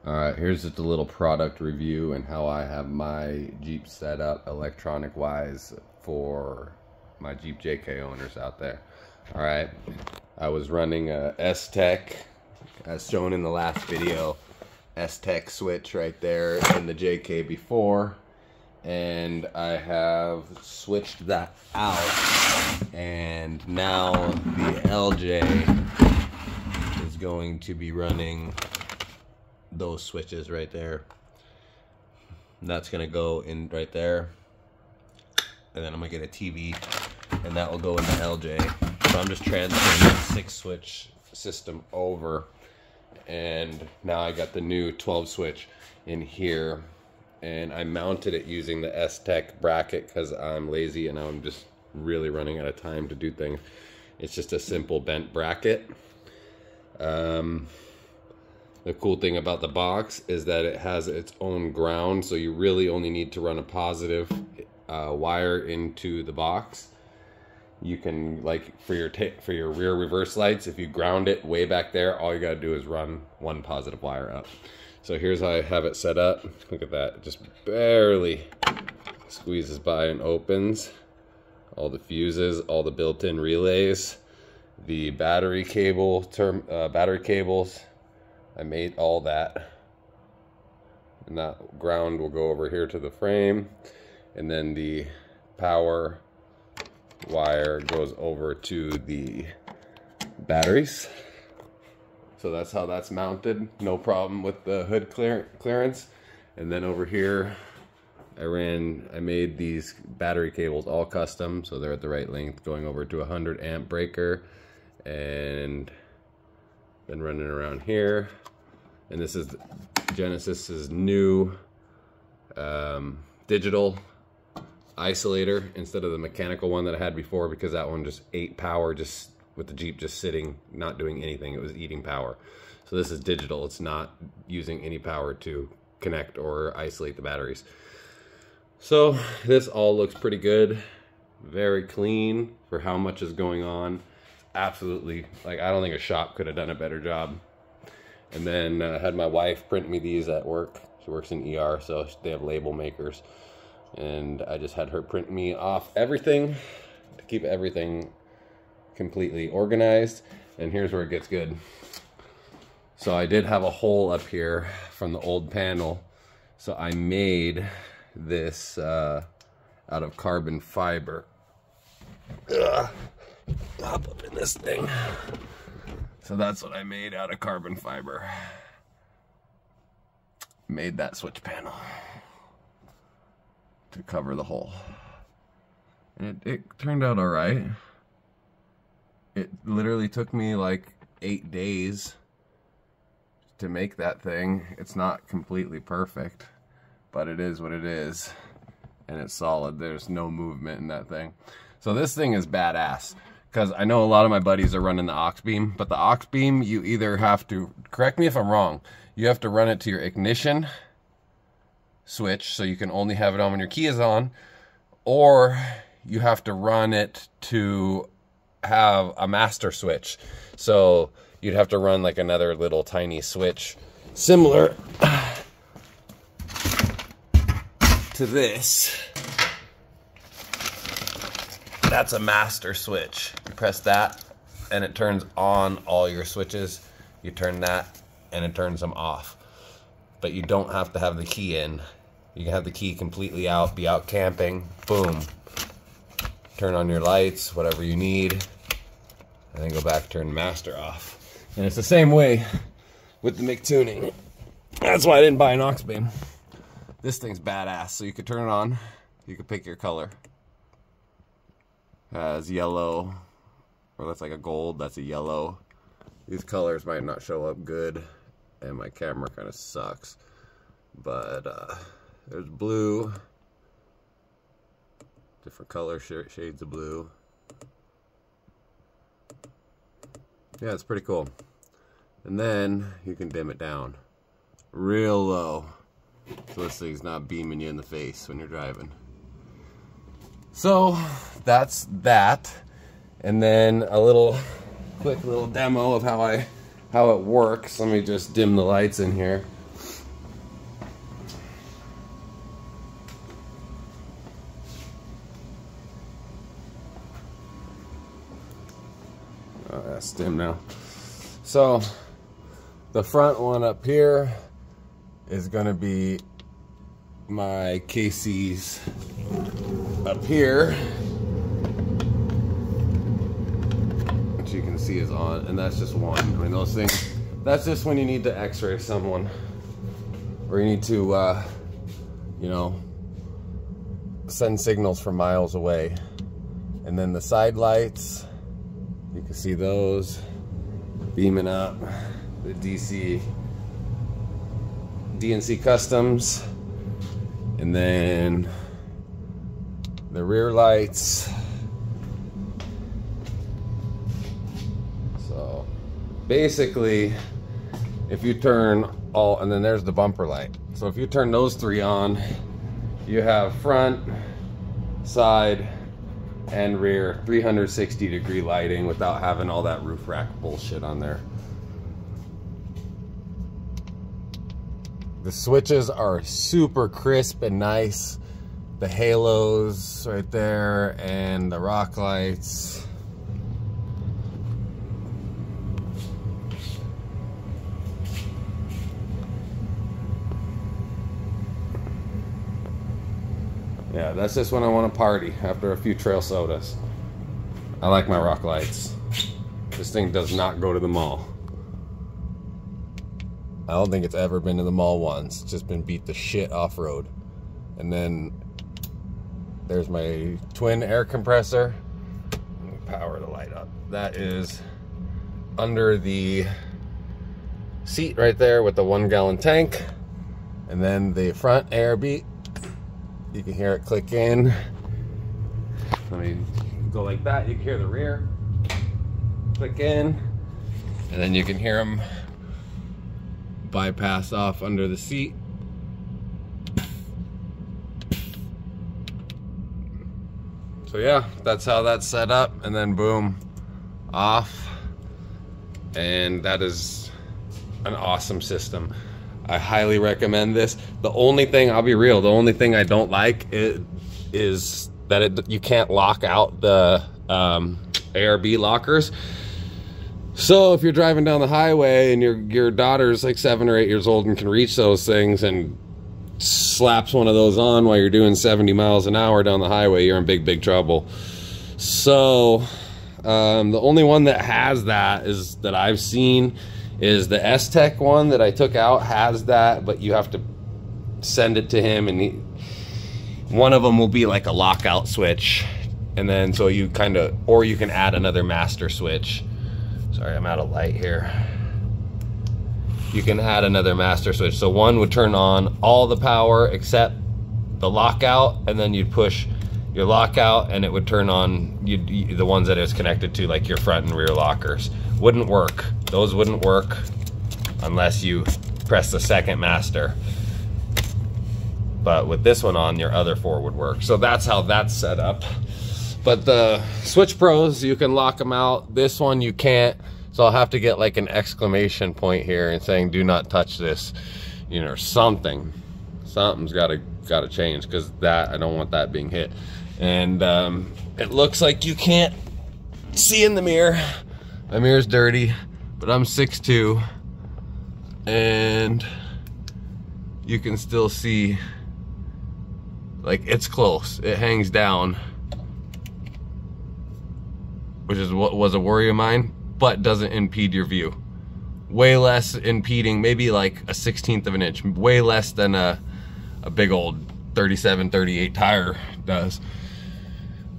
Alright, here's just a little product review and how I have my Jeep set up electronic wise for my Jeep JK owners out there. Alright, I was running a S-Tech, as shown in the last video, S-Tech switch right there in the JK before, and I have switched that out, and now the LJ is going to be running those switches right there. That's gonna go in right there, and then I'm gonna get a TV and that will go in the LJ. So I'm just transferring that 6-switch system over, and now I got the new 12 switch in here, and I mounted it using the S-Tech bracket because I'm lazy and I'm just really running out of time to do things. It's just a simple bent bracket. The cool thing about the box is that it has its own ground, so you really only need to run a positive wire into the box. You can, like, for your rear reverse lights, if you ground it way back there, all you gotta do is run one positive wire up. So here's how I have it set up. Look at that, it just barely squeezes by and opens. All the fuses, all the built-in relays, the battery cable, battery cables. I made all that, and that ground will go over here to the frame, and then the power wire goes over to the batteries. So that's how that's mounted. No problem with the hood clearance. And then over here I made these battery cables all custom, so they're at the right length, going over to a 100 amp breaker, and then running around here. And this is Genesis's new digital isolator instead of the mechanical one that I had before, because that one just ate power just with the Jeep just sitting, not doing anything. It was eating power. So this is digital. It's not using any power to connect or isolate the batteries. So this all looks pretty good. Very clean for how much is going on. Absolutely, like, I don't think a shop could have done a better job. And then I had my wife print me these at work. She works in ER, so they have label makers. And I just had her print me off everything to keep everything completely organized. And here's where it gets good. So I did have a hole up here from the old panel. So I made this out of carbon fiber. Hop up in this thing. So that's what I made out of carbon fiber. Made that switch panel to cover the hole. And it turned out alright. It literally took me like 8 days to make that thing. It's not completely perfect, but it is what it is. And it's solid. There's no movement in that thing. So this thing is badass. Because I know a lot of my buddies are running the aux beam, but the aux beam, you either have to, correct me if I'm wrong, you have to run it to your ignition switch, so you can only have it on when your key is on, or you have to run it to have a master switch. So you'd have to run like another little tiny switch similar to this. That's a master switch. You press that and it turns on all your switches. You turn that and it turns them off. But you don't have to have the key in. You can have the key completely out, be out camping, boom. Turn on your lights, whatever you need, and then go back, turn master off. And it's the same way with the mictuning. That's why I didn't buy an aux beam. This thing's badass, so you could turn it on, you could pick your color. Has yellow, or that's like a gold, that's a yellow. These colors might not show up good, and my camera kind of sucks. But there's blue, different color shades of blue. Yeah, it's pretty cool. And then you can dim it down real low, so this thing's not beaming you in the face when you're driving. So that's that, and then a quick little demo of how it works. Let me just dim the lights in here. That's dim now. So the front one up here is gonna be my KCs up here, which you can see is on, and that's just one. I mean, those things, that's just when you need to x-ray someone, or you need to you know, send signals from miles away. And then the side lights, you can see those beaming up, the DNC Customs, and then the rear lights. So basically, if you turn all, and then there's the bumper light. So if you turn those three on, you have front, side, and rear 360-degree lighting without having all that roof rack bullshit on there. The switches are super crisp and nice. The halos right there and the rock lights. Yeah, that's just when I want to party after a few trail sodas. I like my rock lights. This thing does not go to the mall. I don't think it's ever been to the mall once. It's just been beat the shit off-road. And then there's my twin air compressor. Let me power the light up. That is under the seat right there with the 1-gallon tank. And then the front air beat. You can hear it click in. Let me go like that. You can hear the rear click in, and then you can hear them bypass off under the seat. So yeah, that's how that's set up, and then boom, off. And that is an awesome system. I highly recommend this. The only thing, I'll be real, the only thing I don't like is that you can't lock out the ARB lockers. So if you're driving down the highway and your daughter's like 7 or 8 years old and can reach those things and slaps one of those on while you're doing 70 miles an hour down the highway, you're in big trouble. So the only one that has that is that I've seen is the S-Tech one that I took out has that, but you have to send it to him, and one of them will be like a lockout switch, and then so you kind of, or you can add another master switch. Sorry, I'm out of light here. You can add another master switch. So one would turn on all the power except the lockout, and then you'd push your lockout and it would turn on the ones that it's connected to, like your front and rear lockers. Wouldn't work. Those wouldn't work unless you press the second master. But with this one on, your other 4 would work. So that's how that's set up. But the Switch Pros, you can lock them out. This one you can't. So I'll have to get like an exclamation point here and saying, do not touch this, you know, something. Something's gotta change, because that, I don't want that being hit. And it looks like you can't see in the mirror. My mirror's dirty, but I'm 6'2", and you can still see, like, it's close. It hangs down, which is what was a worry of mine, but doesn't impede your view. Way less impeding, maybe like a 1/16 of an inch, way less than a big old 37, 38 tire does.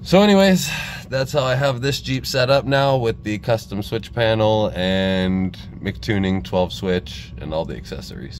So anyways, that's how I have this Jeep set up now, with the custom switch panel and mictuning 12 switch and all the accessories.